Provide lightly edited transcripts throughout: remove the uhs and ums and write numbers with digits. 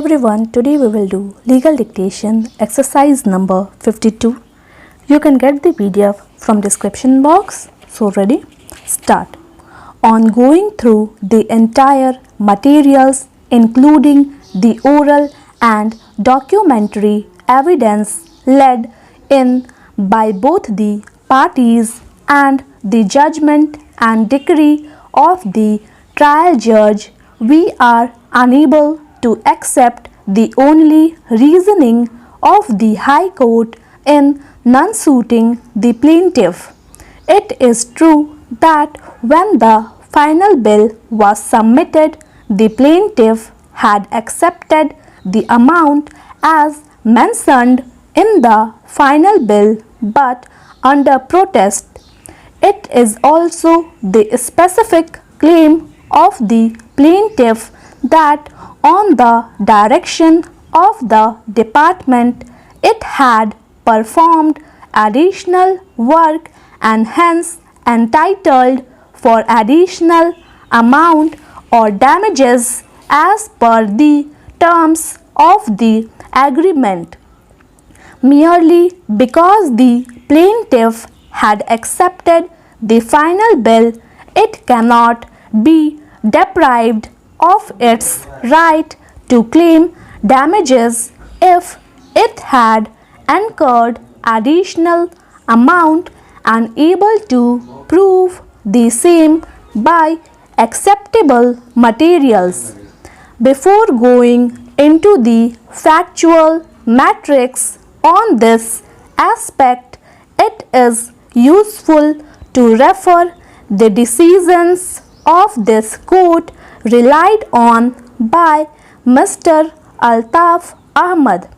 everyone, today we will do legal dictation exercise number 52. You can get the PDF from description box. So ready? Start. On going through the entire materials including the oral and documentary evidence led in by both the parties and the judgment and decree of the trial judge, we are unable to accept the only reasoning of the High Court in non-suiting the plaintiff. It is true that when the final bill was submitted, the plaintiff had accepted the amount as mentioned in the final bill, but under protest. It is also the specific claim of the plaintiff that on the direction of the department it had performed additional work and hence entitled for additional amount or damages as per the terms of the agreement. Merely because the plaintiff had accepted the final bill, it cannot be deprived of its right to claim damages if it had incurred additional amount and able to prove the same by acceptable materials. Before going into the factual matrix on this aspect, it is useful to refer the decisions of this court relied on by Mr. Altaf Ahmad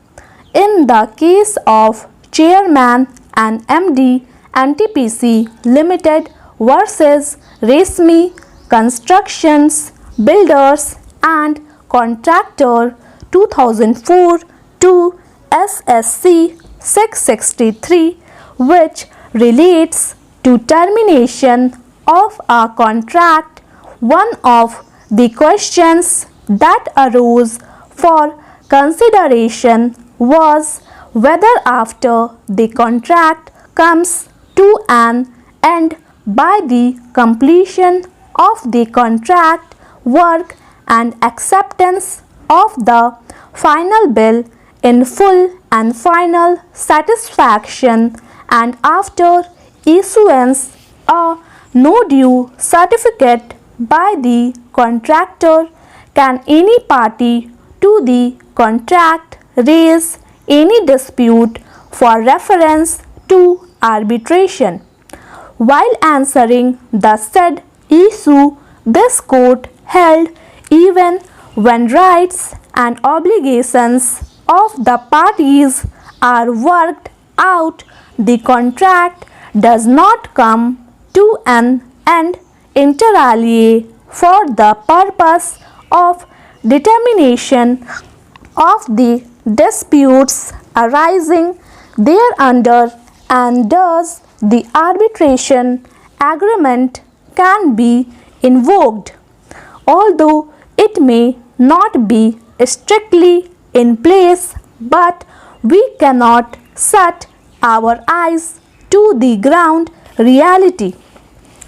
in the case of Chairman and MD NTPC Limited versus Resmi Constructions Builders and Contractor 2004 to SSC 663, which relates to termination of a contract. One of the questions that arose for consideration was whether after the contract comes to an end by the completion of the contract work and acceptance of the final bill in full and final satisfaction, and after issuance a no due certificate by the contractor, can any party to the contract raise any dispute for reference to arbitration. While answering the said issue, this court held even when rights and obligations of the parties are worked out, the contract does not come to an end inter alia for the purpose of determination of the disputes arising thereunder, and thus the arbitration agreement can be invoked. Although it may not be strictly in place, but we cannot shut our eyes to the ground reality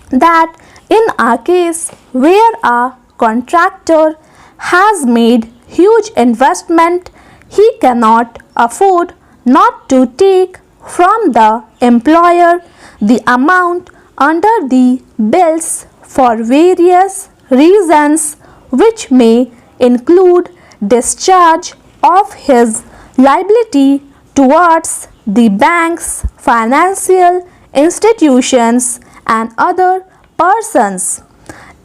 that in a case where a contractor has made huge investment, he cannot afford not to take from the employer the amount under the bills for various reasons, which may include discharge of his liability towards the banks, financial institutions, and other persons.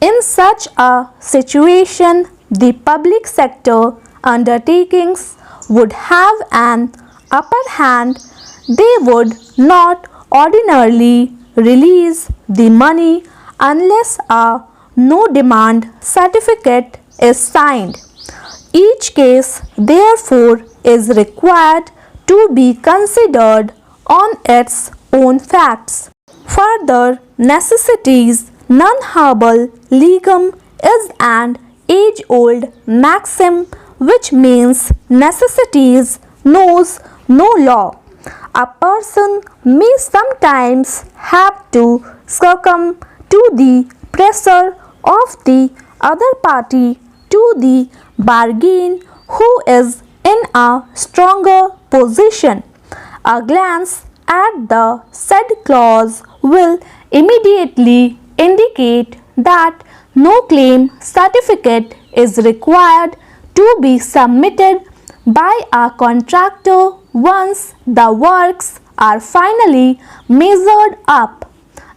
In such a situation, the public sector undertakings would have an upper hand. They would not ordinarily release the money unless a no demand certificate is signed. Each case, therefore, is required to be considered on its own facts. Further necessities, non habere legum is an age-old maxim which means necessities knows no law. A person may sometimes have to succumb to the pressure of the other party to the bargain who is in a stronger position. A glance at the said clause will immediately indicate that no claim certificate is required to be submitted by a contractor once the works are finally measured up.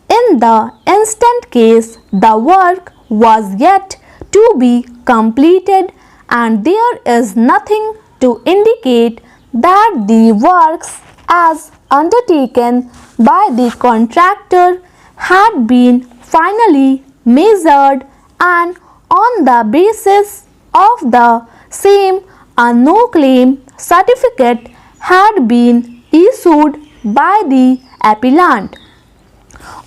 In the instant case, the work was yet to be completed and there is nothing to indicate that the works as undertaken by the contractor had been finally measured, and on the basis of the same a no claim certificate had been issued by the appellant.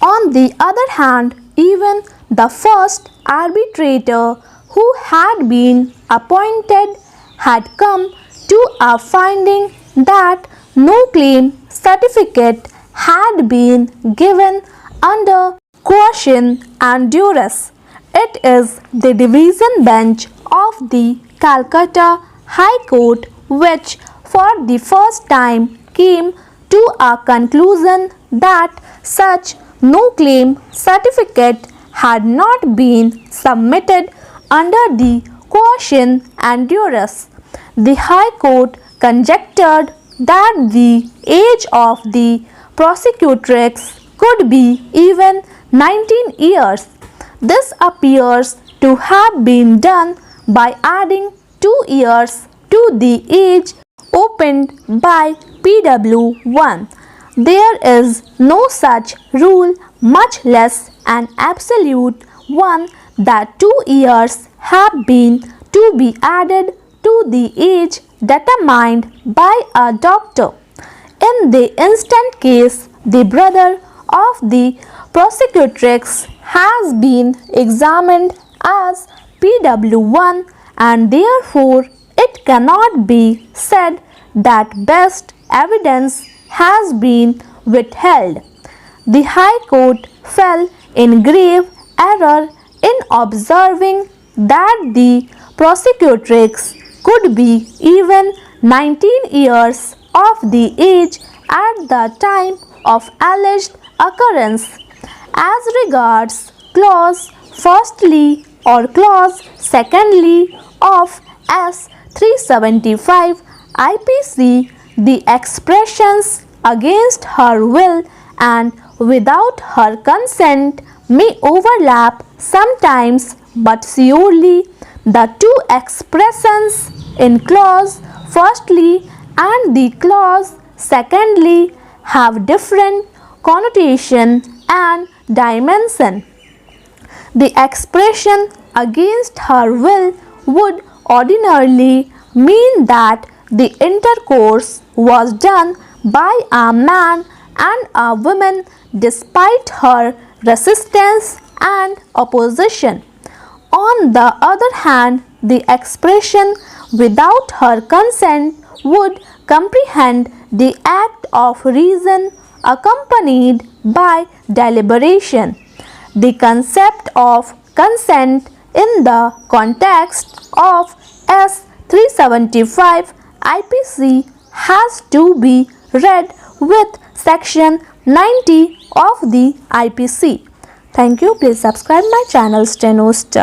On the other hand, even the first arbitrator who had been appointed had come to a finding that no claim certificate had been given under coercion and duress. It is the division bench of the Calcutta High Court which for the first time came to a conclusion that such no claim certificate had not been submitted under the coercion and duress. The High Court conjectured that the age of the prosecutrix could be even 19 years. This appears to have been done by adding 2 years to the age opened by PW1. There is no such rule, much less an absolute one, that 2 years have been to be added to the age determined by a doctor. In the instant case, the brother of the prosecutrix has been examined as PW1 and therefore it cannot be said that best evidence has been withheld. The High Court fell in grave error in observing that the prosecutrix could be even 19 years of the age at the time of alleged occurrence. As regards clause firstly or clause secondly of S 375 IPC, the expressions against her will and without her consent may overlap sometimes, but surely the two expressions in clause firstly and the clause secondly have different connotation and dimension. The expression against her will would ordinarily mean that the intercourse was done by a man and a woman despite her resistance and opposition. On the other hand, the expression without her consent would comprehend the act of reason accompanied by deliberation. The concept of consent in the context of S 375 IPC has to be read with section 90 of the IPC. Thank you. Please subscribe my channel Steno Star.